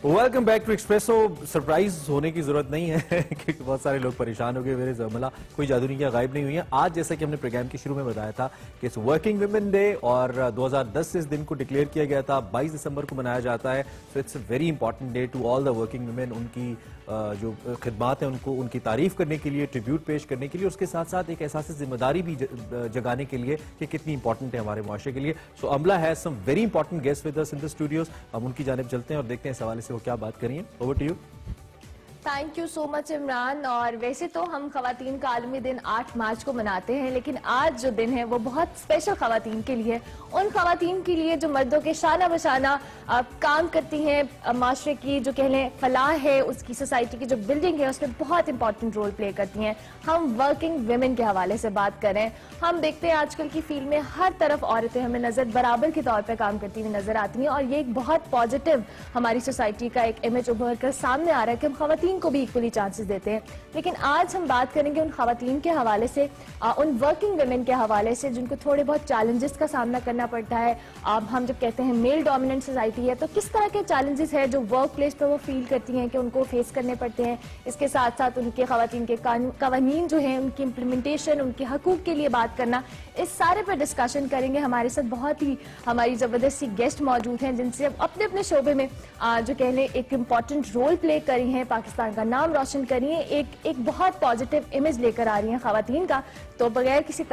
Welcome back to Expresso. Surprise होने की जरूरत नहीं है क्योंकि बहुत सारे लोग परेशान हो गए। मेरे ज़मला कोई जादू नहीं किया, गायब नहीं हुई है। आज जैसा कि हमने प्रोग्राम के शुरू में बताया था कि इस वर्किंग वुमेन डे और 2010 से इस दिन को डिक्लेयर किया गया था, 22 दिसंबर को मनाया जाता है। So it's a very important day to all the working women. उनकी जो खिदमात हैं उनको उनकी तारीफ करने के लिए, ट्रिब्यूट पेश करने के लिए, उसके साथ साथ एक एहसास जिम्मेदारी भी जगाने के लिए कि कितनी इंपॉर्टेंट है हमारे मुआशरे के लिए। सो अमला has some very important guest with us in the studios. हम उनकी जानिब चलते हैं और देखते हैं इस हवाले से वो क्या बात करिए। Over to you. Thank you so much Imran. और वैसे तो हम खवातीन का आलमी दिन 8 मार्च को मनाते हैं, लेकिन आज जो दिन है वो बहुत स्पेशल खवातीन के लिए, उन खवातीन के लिए जो मर्दों के शाना बशाना काम करती हैं, माशरे की जो कह लें फलाह है, उसकी सोसाइटी की जो बिल्डिंग है उसमें बहुत इंपॉर्टेंट रोल प्ले करती हैं। हम वर्किंग वुमेन के हवाले से बात करें। हम देखते हैं आजकल की फील्ड में हर तरफ औरतें हमें नजर बराबर के तौर पर काम करती हुई नजर आती हैं, और ये एक बहुत पॉजिटिव हमारी सोसाइटी का एक इमेज उभर कर सामने आ रहा है कि हम खवातीन को भी इक्वली चांसेस देते हैं। लेकिन आज हम बात करेंगे उन खवातीन के हवाले से, उन वर्किंग वुमेन के हवाले से जिनको थोड़े बहुत चैलेंजेस का सामना करना पड़ता है। अब हम जब कहते हैं मेल डोमिनेंट सोसाइटी है, तो किस तरह के चैलेंजेस है जो वर्क प्लेस पर वो फील करती हैं कि उनको फेस करने पड़ते हैं। इसके साथ साथ उनके खवातीन के कानून जो है, उनकी इम्प्लीमेंटेशन, उनके हकूक के लिए बात करना, इस सारे पर डिस्कशन करेंगे। हमारे साथ बहुत ही हमारी जबरदस्त सी गेस्ट मौजूद हैं जिनसे अपने अपने शोबे में जो कह लें एक इम्पॉर्टेंट रोल प्ले करी हैं, पाकिस्तान का नाम रोशन करी है, एक बहुत पॉजिटिव इमेज लेकर आ रही हैं खवातीन का। तो बगैर किसी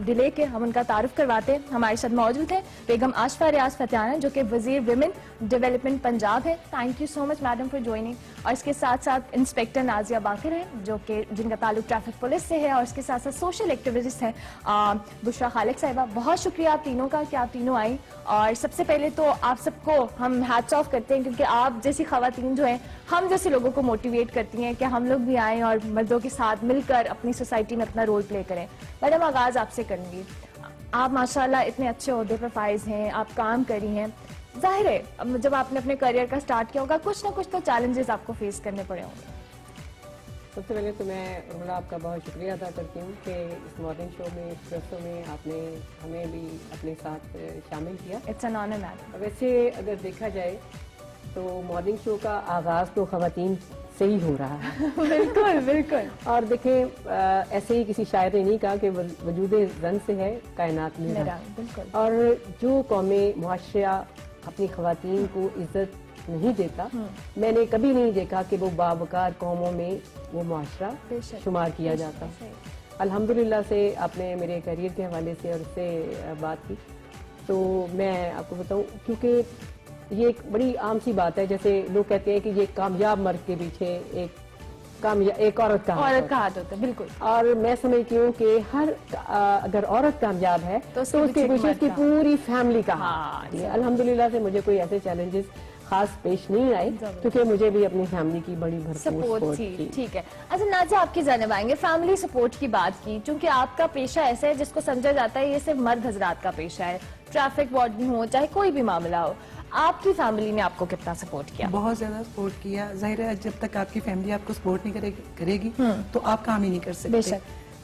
डिले के हम उनका तारुफ करवाते हैं। हमारे साथ मौजूद है बेगम आशफा रियाज फतियाना, जो कि वजीर विमेन डेवलपमेंट पंजाब है। Thank you so much madam for joining. और इसके साथ साथ इंस्पेक्टर नाजिया बाकिर हैं, जो कि जिनका ताल्लुक ट्रैफिक पुलिस से है, और इसके साथ साथ सोशल एक्टिविस्ट हैं बुशरा खालिक साहिबा। बहुत शुक्रिया आप तीनों का कि आप तीनों आई। और सबसे पहले तो आप सबको हम हैट्स ऑफ करते हैं, क्योंकि आप जैसी खवातीन जो हैं हम जैसे लोगों को मोटिवेट करती हैं कि हम लोग भी आएँ और मर्दों के साथ मिलकर अपनी सोसाइटी में अपना रोल प्ले करें। मैडम, आगाज आपसे करूंगी। आप माशाल्लाह इतने अच्छे ओहदे पर फाइज हैं, आप काम करी हैं। जाहिर है जब आपने अपने करियर का स्टार्ट किया होगा, कुछ ना कुछ तो चैलेंजेस आपको फेस करने पड़े होंगे। सबसे पहले तो मैं उर्मिला आपका बहुत शुक्रिया अदा करती हूँ कि इस मॉर्निंग शो में, एक्सप्रेसो में आपने हमें भी अपने साथ शामिल किया। It's an honour madam. वैसे अगर देखा जाए तो मॉर्निंग शो का आगाज़ तो खवातीन से ही हो रहा है। बिल्कुल बिल्कुल। और देखें, ऐसे ही किसी शायर ने नहीं कहा कि वजूद रन से है कायनात मेरा। बिल्कुल। और जो कौमें मुआशरा अपनी खवातीन को इज्जत नहीं देता, मैंने कभी नहीं देखा कि वो बावकार कौमों में वो मुआशरा शुमार किया जाता। अल्हम्दुलिल्लाह से आपने मेरे करियर के हवाले से और उससे बात की, तो मैं आपको बताऊं, क्योंकि ये एक बड़ी आम सी बात है। जैसे लोग कहते हैं कि ये कामयाब मर्द के पीछे एक औरत का हाथ होता है। बिल्कुल। और मैं समझती हूँ कि अगर औरत कामयाब है तो उसके पीछे उसकी पूरी फैमिली का हाथ। अल्हम्दुलिल्लाह से मुझे कोई ऐसे चैलेंजेस खास पेश नहीं आए, क्योंकि मुझे भी अपनी फैमिली की बड़ी भरपूर सपोर्ट थी। ठीक है। अच्छा नाज़िया, आपकी जानिब आएंगे। फैमिली सपोर्ट की बात की, क्योंकि आपका पेशा ऐसा है जिसको समझा जाता है ये सिर्फ मर्द हजरात का पेशा है, ट्रैफिक वार्डन हो चाहे कोई भी मामला हो। आपकी फैमिली ने आपको कितना सपोर्ट किया? बहुत ज्यादा सपोर्ट किया। जाहिर है जब तक आपकी फैमिली आपको सपोर्ट नहीं करेगी तो आप काम ही नहीं कर सकते।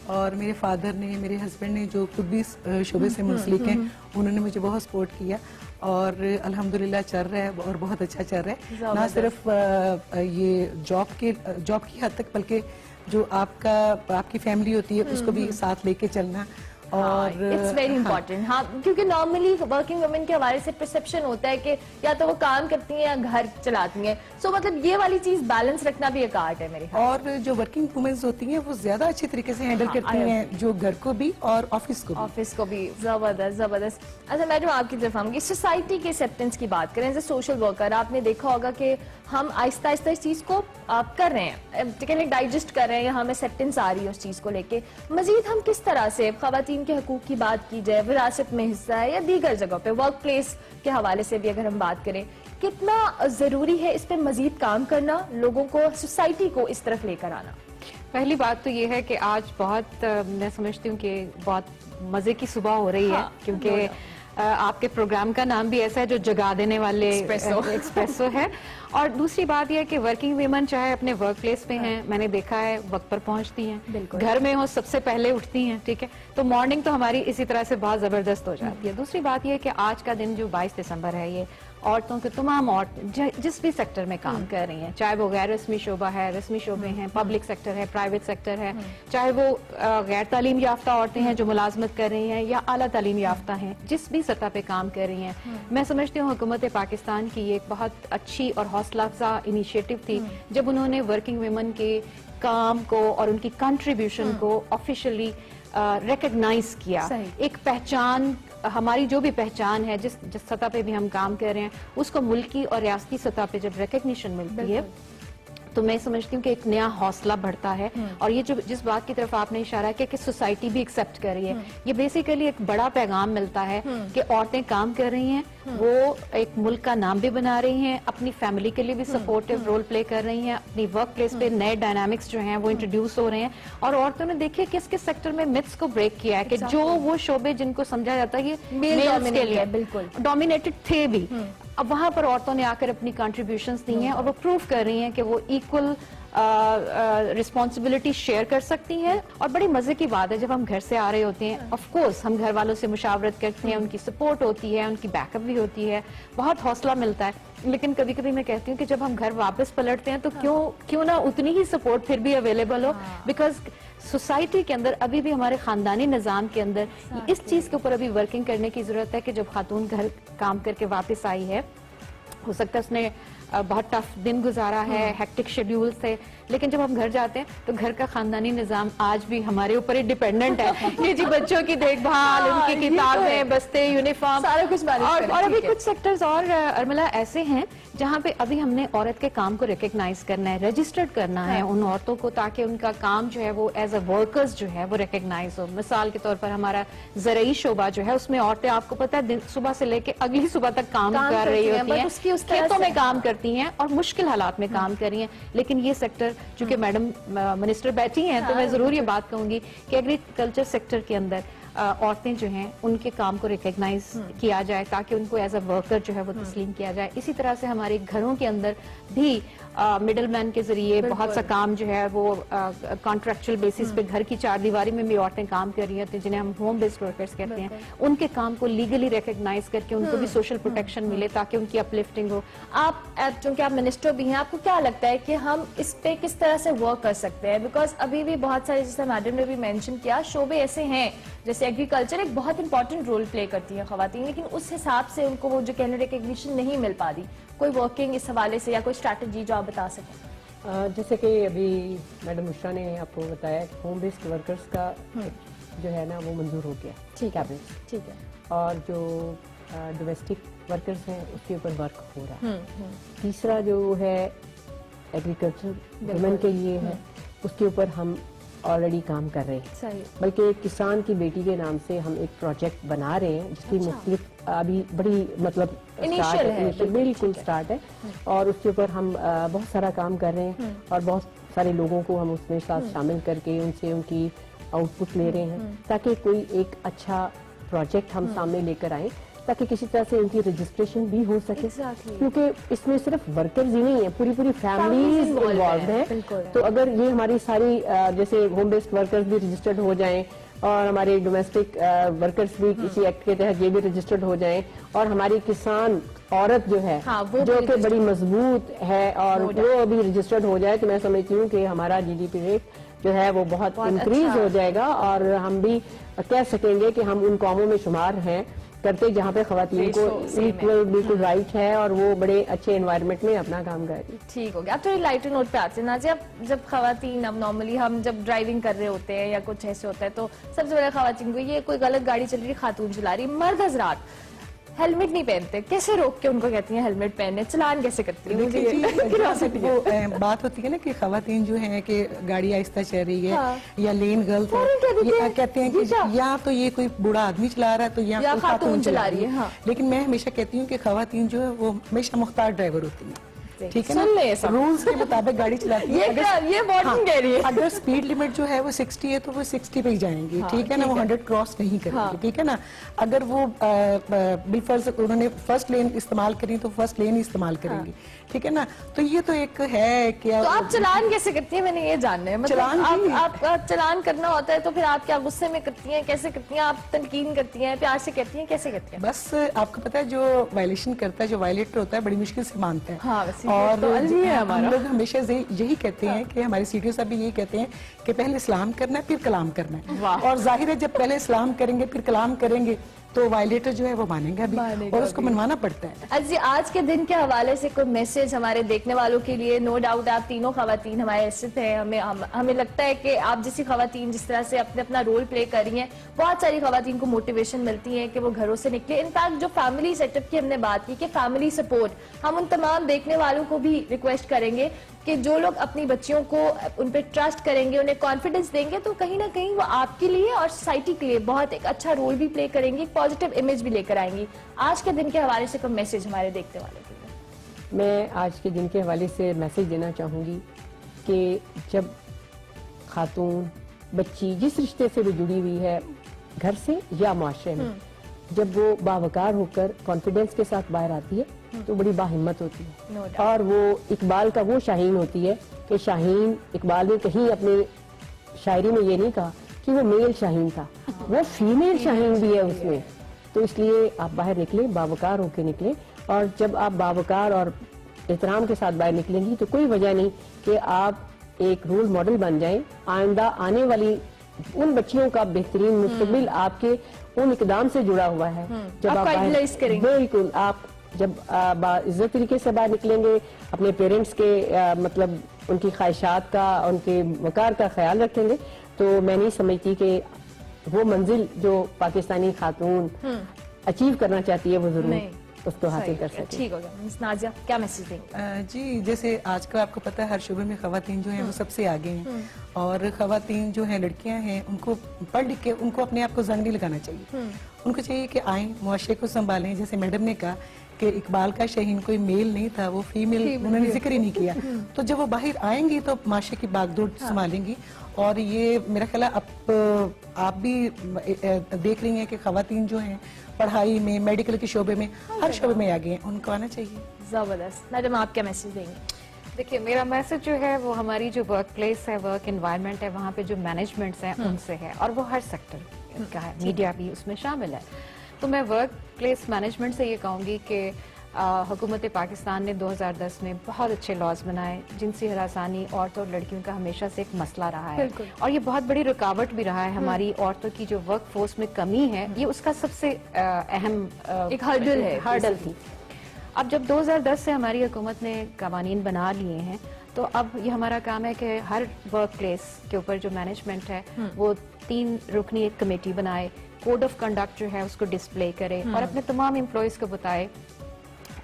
और मेरे फादर ने, मेरे हस्बैंड ने, जो खुद भी शोबे से मुंसलिक हैं, उन्होंने मुझे बहुत सपोर्ट किया और अल्हम्दुलिल्लाह चल रहा है और बहुत अच्छा चल रहा है। ना सिर्फ ये जॉब की हद तक, बल्कि जो आपकी फैमिली होती है उसको भी साथ लेके चलना। और इट्स वेरी इंपॉर्टेंट। हाँ, क्योंकि नॉर्मली वर्किंग वुमेन के हवाले से परसेप्शन होता है कि या तो वो काम करती हैं या घर चलाती हैं। सो मतलब ये वाली चीज बैलेंस रखना भी एक आर्ट है मेरे ख्याल। और जो वर्किंग वुमेन्स होती हैं वो ज्यादा अच्छे तरीके से हैंडल करती हैं, जो घर को भी और ऑफिस को भी। जबरदस्त जबरदस्त। अच्छा मैडम, आपकी तरफ आऊंगी। सोसाइटी के एक्सेप्टेंस की बात करें, एज ए सोशल वर्कर आपने देखा होगा कि हम आहिस्ता आहिस्ता इस चीज को आप कर रहे हैं, डाइजेस्ट कर रहे हैं, हमें एक्सेप्टेंस आ रही है उस चीज को लेके। मजीद हम किस तरह से खवातीन के हकूक की बात की जाए, विरासत में हिस्सा है या दीगर जगह पे, वर्क प्लेस के हवाले से भी अगर हम बात करें, कितना जरूरी है इस पे मजीद काम करना, लोगों को, सोसाइटी को इस तरफ लेकर आना? पहली बात तो ये है कि आज बहुत मैं समझती हूँ कि बहुत मजे की सुबह हो रही है, क्योंकि آپ کے پروگرام کا نام بھی ایسا ہے جو جگا دینے والے ایکسپریسو ہے. اور دوسری بات یہ ہے کہ ورکنگ ویمن چاہے اپنے ورک پلیس پہ ہیں, میں نے دیکھا ہے وقت پر پہنچتی ہیں, گھر میں ہو سب سے پہلے اٹھتی ہیں, ٹھیک ہے, تو مارننگ تو ہماری اسی طرح سے بہت زبردست ہو جاتی ہے. دوسری بات یہ ہے کہ آج کا دن جو 22 دسمبر ہے, یہ عورتوں کے تمام جس بھی سیکٹر میں کام کر رہی ہیں, چاہے وہ غیر رسمی شعبہ ہے, رسمی شعبے ہیں, پبلک سیکٹر ہے, پرائیویٹ سیکٹر ہے, چاہے وہ غیر تعلیم یافتہ عورتیں ہیں جو ملازمت کر رہی ہیں یا اعلیٰ تعلیم یافتہ ہیں, جس بھی سطح پہ کام کر رہی ہیں, میں سمجھتی ہوں حکومت پاکستان کی یہ ایک بہت اچھی اور حوصلہ افزا انیشیٹو تھی جب انہوں نے ورکنگ ویمن کے کام کو اور ان کی کنٹریبیوشن کو آفیشلی ریکگنائز کیا. ایک پہچان, ہماری جو بھی پہچان ہے, جس سطح پہ بھی ہم کام کر رہے ہیں, اس کو ملکی اور ریاستی سطح پہ جب ریکگنیشن ملتی ہے تو میں سمجھتی ہوں کہ ایک نیا حوصلہ بڑھتا ہے. اور یہ جس بات کی طرف آپ نے اشارہ کیا کہ سوسائٹی بھی ایکسپٹ کر رہی ہے, یہ بیسیکلی ایک بڑا پیغام ملتا ہے کہ عورتیں کام کر رہی ہیں, وہ ایک ملک کا نام بھی بنا رہی ہیں, اپنی فیملی کے لیے بھی سپورٹیو رول پلے کر رہی ہیں, اپنی ورک پلیس پہ نئے ڈائنامکس جو ہیں وہ انٹروڈیوس ہو رہے ہیں. اور عورتوں نے دیکھیے کس کس سیکٹر میں متس کو بریک کیا ہے کہ جو وہ شعبے جن کو سمجھا جاتا ہے یہ میلز کے لیے بالکل ڈومینیٹڈ تھے بھی, اب وہاں پر عورتوں نے آ کر اپنی کنٹریبیوشنز دی ہیں اور وہ پروف کر رہی ہیں کہ وہ ایکول رسپانسبلٹی شیئر کر سکتی ہیں. اور بڑی مزے کی بات ہے جب ہم گھر سے آ رہے ہوتے ہیں, آف کورس ہم گھر والوں سے مشاورت کرتے ہیں, ان کی سپورٹ ہوتی ہے, ان کی بیک اپ بھی ہوتی ہے, بہت حوصلہ ملتا ہے. لیکن کبھی کبھی میں کہتی ہوں کہ جب ہم گھر واپس پلٹتے ہیں تو کیوں نہ اتنی ہی سپورٹ پھر بھی اویلیبل ہو, بیکاز سوسائٹی کے اندر ابھی بھی ہمارے خاندانی نظام کے اندر اس چیز کے اوپر ابھی ورکنگ کرنے کی ضرورت ہے کہ جب خاتون گھر کام کر کے واپس آئی ہے, ہو سکتا ہے اس نے بہت ٹف دن گزارا ہے, ہیکٹک شیڈیول سے, لیکن جب ہم گھر جاتے ہیں تو گھر کا خاندانی نظام آج بھی ہمارے اوپر ہی ڈیپینڈنٹ ہے کہ جی بچوں کی دیکھ بھال, ان کی کتابیں, بستے, یونیفارم, سارا کچھ. اور ابھی کچھ سیکٹرز اور ارملہ ایسے ہیں جہاں پہ ابھی ہم نے عورت کے کام کو ریکگنائز کرنا ہے, رجسٹرڈ کرنا ہے ان عورتوں کو, تاکہ ان کا کام جو ہے وہ ایز اے ورکرز جو ہے وہ ریکگنائز ہو. مثال کے طور پر ہمارا زرعی شعبہ جو ہے, اس میں عورتیں آپ کو پتا ہے صبح سے لے کے اگلی صبح تک کام کر رہی ہوتی ہیں, کھیتوں میں کام کرتی ہیں اور مشکل حالات میں کام کر رہی ہیں. لیکن یہ سیکٹر, چونکہ میڈم منسٹر بیٹھی ہیں تو میں ضرور یہ بات کہوں گی کہ ایگریکلچر سیکٹر کے اندر عورتیں جو ہیں ان کے کام کو ریکگنائز کیا جائے تاکہ ان کو ایز اے ورکر جو ہے وہ تسلیم کیا جائے. اسی طرح سے ہمارے گھروں کے اندر بھی مڈل مین کے ذریعے بہت سا کام جو ہے وہ کانٹریکچل بیسس پہ گھر کی چار دیواری میں بھی عورتیں کام کر رہی ہیں جنہیں ہم ہوم بیسڈ ورکرز کہتے ہیں, ان کے کام کو لیگلی ریکگنائز کر کے ان کو بھی سوشل پروٹیکشن ملے تاکہ ان کی اپ لفٹنگ ہو. آپ چونکہ آپ منسٹر بھی ہیں, آپ کو کیا لگتا ہے کہ ہم اس پہ کس طرح سے ورک کر سکتے ہیں؟ بیکاز ابھی بھی بہت سارے, جیسے میڈم نے بھی مینشن کیا, شعبے ایسے ہیں جیسے ایگریکلچر ایک بہت امپورٹنٹ رول پلے کرتی ہیں خواتین, لیکن اس حساب سے ان کو وہ جو کہنے ریکگنیشن نہیں مل پا رہی. کوئی ورکنگ اس حوالے سے یا کوئی اسٹریٹجی جو آپ بتا سکیں؟ جیسے کہ ابھی میڈم مشرا نے آپ کو بتایا کہ ہوم بیسڈ ورکرز کا جو ہے نا وہ منظور ہو گیا, ٹھیک ہے, اور جو ڈومیسٹک ورکرز ہیں اس کے اوپر ورک ہو رہا ہے. تیسرا جو ہے ایگریکلچر ویمن کے لیے ہے, اس کے اوپر ہم آلریڈی کام کر رہے ہیں, بلکہ کسان کی بیٹی کے نام سے ہم ایک پروجیکٹ بنا رہے ہیں جس کی مختلف ابھی بڑی مطلب بالکل سٹارٹ ہے, اور اس کے اوپر ہم بہت سارا کام کر رہے ہیں اور بہت سارے لوگوں کو ہم اس میں ساتھ شامل کر کے ان سے ان کی آؤٹ پٹ لے رہے ہیں تاکہ کوئی ایک اچھا پروجیکٹ ہم سامنے لے کر آئیں تاکہ کسی طرح سے ان کی رجسٹریشن بھی ہو سکے, کیونکہ اس میں صرف ورکرز ہی نہیں ہیں, پوری فیملیز انوالوڈ ہیں. تو اگر یہ ہماری ساری جیسے ہوم بیسڈ ورکرز بھی رجسٹرڈ ہو جائیں اور ہمارے ڈومیسٹک ورکرز بھی کسی ایکٹ کے تحت یہ بھی رجسٹرڈ ہو جائیں, اور ہماری کسان عورت جو ہے جو کہ بڑی مضبوط ہے اور وہ بھی رجسٹرڈ ہو جائے, تو میں سمجھتی ہوں کہ ہمارا GDP ریٹ جو ہے وہ بہت انکریز ہو جائے گا, اور ہم بھی کہہ سکیں گے کہ ہم ان قوموں میں شمار ہیں کرتے جہاں پہ خواتین کو ایکول بالکل رائٹ ہے اور وہ بڑے اچھے انوائرمنٹ میں اپنا کام کر رہی. ٹھیک ہو گیا. اب تھوڑی لائٹر نوٹ پہ آتے ہیں نازیہ, جب خواتین, اب نارملی ہم جب ڈرائیونگ کر رہے ہوتے ہیں یا کچھ ایسے ہوتا ہے تو سب سے بڑے خواتین کو یہ کوئی غلط گاڑی چل رہی, خاتون چلا رہی, مرد حضرات ہیلمٹ نہیں پہنتے, کیسے روک کے ان کو کہتی ہیں ہیلمٹ پہننے, چلان کیسے کرتی ہیں؟ وہ بات ہوتی ہے نا کہ خواتین جو ہیں کہ گاڑی آہستہ چل رہی ہے یا لین غلط ہے, کہتے ہیں کہ یا تو یہ کوئی بوڑھا آدمی چلا رہا ہے تو یا خاتون چلا رہی ہے. لیکن میں ہمیشہ کہتی ہوں کہ خواتین جو ہے وہ ہمیشہ مختار ڈرائیور ہوتی ہیں, ठीक है सुन ले ना, सब। रूल्स के मुताबिक गाड़ी चलाती है। ये वार्निंग कह रही है। अगर स्पीड लिमिट जो है वो 60 है तो वो 60 पे ही जाएंगी, ठीक है ना, वो 100 क्रॉस नहीं करेंगे, ठीक है ना। अगर वो बिलफर्ज उन्होंने फर्स्ट लेन इस्तेमाल करी तो फर्स्ट लेन ही इस्तेमाल करेंगी, ठीक है ना। तो ये तो एक है कि तो आप चलान कैसे करती हैं, मैंने ये जानना है। चलान मतलब आप चलान करना होता है तो फिर आप क्या गुस्से में करती हैं, कैसे करती हैं, आप तनकीन करती हैं, प्यार से करती हैं, कैसे करती हैं? बस आपको पता है जो वायलेशन करता है, जो वायलेटर होता है, बड़ी मुश्किल से मानता है। हाँ, वैसे और तो अलवी है हम हमारा। लोग हमेशा यही कहते हैं कि हमारे सीटीओ साहब भी यही कहते हैं कि पहले इस्लाम करना है फिर कलाम करना है। और जाहिर है जब पहले इस्लाम करेंगे फिर कलाम करेंगे तो वायलेटर जो है वो मानेगा भी, और उसको मनवाना पड़ता है। अच्छा जी, आज के दिन के हवाले से कोई मैसेज हमारे देखने वालों के लिए? नो डाउट आप तीनों खवातीन हमारे इज्जत हैं, हमें लगता है कि आप जैसी खवातीन जिस तरह से अपने अपना रोल प्ले कर रही हैं, बहुत सारी खवातीन को मोटिवेशन मिलती है कि वो घरों से निकले। इनफैक्ट जो फैमिली सेटअप की हमने बात की कि फैमिली सपोर्ट, हम उन तमाम देखने वालों को भी रिक्वेस्ट करेंगे कि जो लोग अपनी बच्चियों को उन पे ट्रस्ट करेंगे, उन्हें कॉन्फिडेंस देंगे, तो कहीं ना कहीं वो आपके लिए और सोसाइटी के लिए बहुत एक अच्छा रोल भी प्ले करेंगी, पॉजिटिव इमेज भी लेकर आएंगी। आज के दिन के हवाले से कोई मैसेज हमारे देखने वाले के लिए? मैं आज के दिन के हवाले से मैसेज देना चाहूँगी कि जब खातून बच्ची जिस रिश्ते से भी जुड़ी हुई है, घर से या माशरे में, जब वो बावकार होकर कॉन्फिडेंस के साथ बाहर आती है तो बड़ी बाहिम्मत होती है। और वो इकबाल का वो शाहीन होती है कि शाहीन, इकबाल ने कहीं अपनी शायरी में ये नहीं कहा कि वो मेल शाहीन था, वो फीमेल शाहीन भी है उसमें। तो इसलिए आप बाहर निकले, बावकार होकर निकले, और जब आप बावकार और एहतराम के साथ बाहर निकलेंगी तो कोई वजह नहीं कि आप एक रोल मॉडल बन जाएं। आइंदा आने वाली उन बच्चियों का बेहतरीन मुस्तकबिल आपके उन इकदाम से जुड़ा हुआ है। जब आप बाहर, बिल्कुल, आप जब इज्जत तरीके से बाहर निकलेंगे, अपने पेरेंट्स के मतलब उनकी ख्वाहिशात का, उनके वकार का ख्याल रखेंगे, तो मैं नहीं समझती कि वो मंजिल जो पाकिस्तानी खातून अचीव करना चाहती है वो जरूर उसको हासिल कर सके। ठीक हो गया। मिस नाजिया, क्या मैसेज देंगे? जी, जैसे आजकल आपको पता है हर शोबे में खवातीन जो हैं वो सबसे आगे हैं, और खवातीन जो हैं, लड़कियां हैं, उनको पढ़ लिख के उनको अपने आप को जंग नहीं लगाना चाहिए। उनको चाहिए कि आए, मुआशरे को संभालें। जैसे मैडम ने कहा कि इकबाल का शाहीन कोई मेल नहीं था, वो फीमेल, उन्होंने जिक्र ही नहीं किया। तो जब वो बाहर आएंगी तो माशरे की बागडोर संभालेंगी। और ये मेरा ख्याल है आप भी देख रही हैं कि खवातीन जो हैं पढ़ाई में, मेडिकल के शोबे में, हर शोबे में आगे हैं, उनको आना चाहिए। जबरदस्त। मैडम, आप क्या मैसेज देंगे? देखिए, मेरा मैसेज जो है वो हमारी जो वर्क प्लेस है, वर्क एनवायरनमेंट है, वहाँ पे जो मैनेजमेंट्स हैं उनसे है, और वो हर सेक्टर का है, मीडिया भी उसमें शामिल है। तो मैं वर्क प्लेस मैनेजमेंट से ये कहूँगी कि हुकूमत पाकिस्तान ने 2010 में बहुत अच्छे लॉज बनाए। जिनसी हरासानी औरतों और लड़कियों का हमेशा से एक मसला रहा है, और ये बहुत बड़ी रुकावट भी रहा है। हमारी औरतों की जो वर्क फोर्स में कमी है, ये उसका सबसे अहम एक हर्डल थी। अब जब 2010 से हमारी हुकूमत ने कवानीन बना लिए हैं, तो अब ये हमारा काम है कि हर वर्क प्लेस के ऊपर जो मैनेजमेंट है वो 3 रुकनी एक कमेटी बनाए, कोड ऑफ कंडक्ट जो है उसको डिस्प्ले करे, और अपने तमाम एम्प्लॉयज को बताए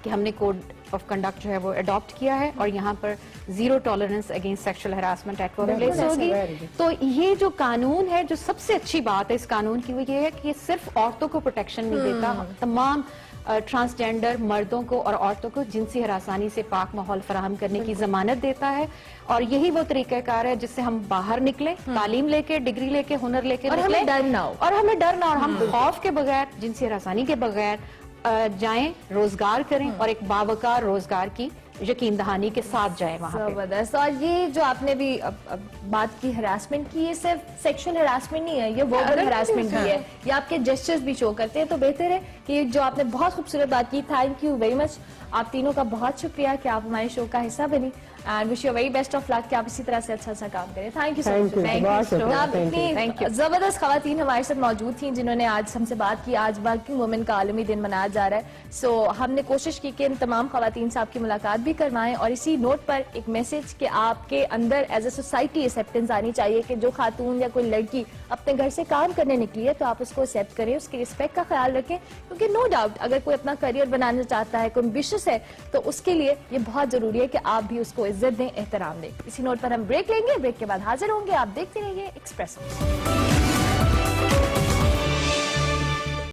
कि हमने कोड ऑफ कंडक्ट जो है वो अडॉप्ट किया है, और यहाँ पर zero tolerance against sexual harassment at work place होगी। तो ये जो कानून है, जो सबसे अच्छी बात है इस कानून की, वो ये है कि ये सिर्फ औरतों को प्रोटेक्शन नहीं देता, तमाम ट्रांसजेंडर मर्दों को और औरतों को जिनसी हरासानी से पाक माहौल फराहम करने की जमानत देता है। और यही वो तरीकाकार है जिससे हम बाहर निकले, तालीम लेके, डिग्री लेके, हुनर लेके, और हमें डर ना हो, और हमें डर ना हो, हम खौफ के बगैर, जिनसी हरासानी के बगैर जाएं, रोजगार करें, और एक बावकार रोजगार की यकीन दहानी के साथ जाए वहाँ पे। जबरदस्त। और ये जो आपने भी अब बात की हरासमेंट की, ये सिर्फ सेक्सुअल हरासमेंट नहीं है, ये वर्बल हरासमेंट भी है, ये आपके जेस्चर्स भी शो करते हैं। तो बेहतर है कि जो आपने बहुत खूबसूरत बात की, थैंक यू वेरी मच। आप तीनों का बहुत शुक्रिया कि आप हमारे शो का हिस्सा बनी, and wish you very best of luck कि आप इसी तरह से अच्छा काम करें। Thank you so much. इतनी जबरदस्त खवातीन हमारे साथ मौजूद थी जिन्होंने आज हमसे बात की। आज वर्किंग वुमेन का आलमी दिन मनाया जा रहा है, सो हमने कोशिश की कि इन तमाम खवातीन से आपकी मुलाकात भी करवाएं, और इसी नोट पर एक मैसेज कि आपके अंदर एज ए सोसाइटी एक्सेप्टेंस आनी चाहिए कि जो खातून या कोई लड़की अपने घर से काम करने निकली है तो आप उसको एक्सेप्ट करें, उसकी रिस्पेक्ट का ख्याल रखें, क्योंकि नो डाउट अगर कोई अपना करियर बनाना चाहता है, कोई एम्बिशियस है, तो उसके लिए ये बहुत जरूरी है कि आप भी उसको इज्जत दें, एहतराम दें। इसी नोट पर हम ब्रेक लेंगे, ब्रेक के बाद हाजिर होंगे। आप देखते रहिए एक्सप्रेस।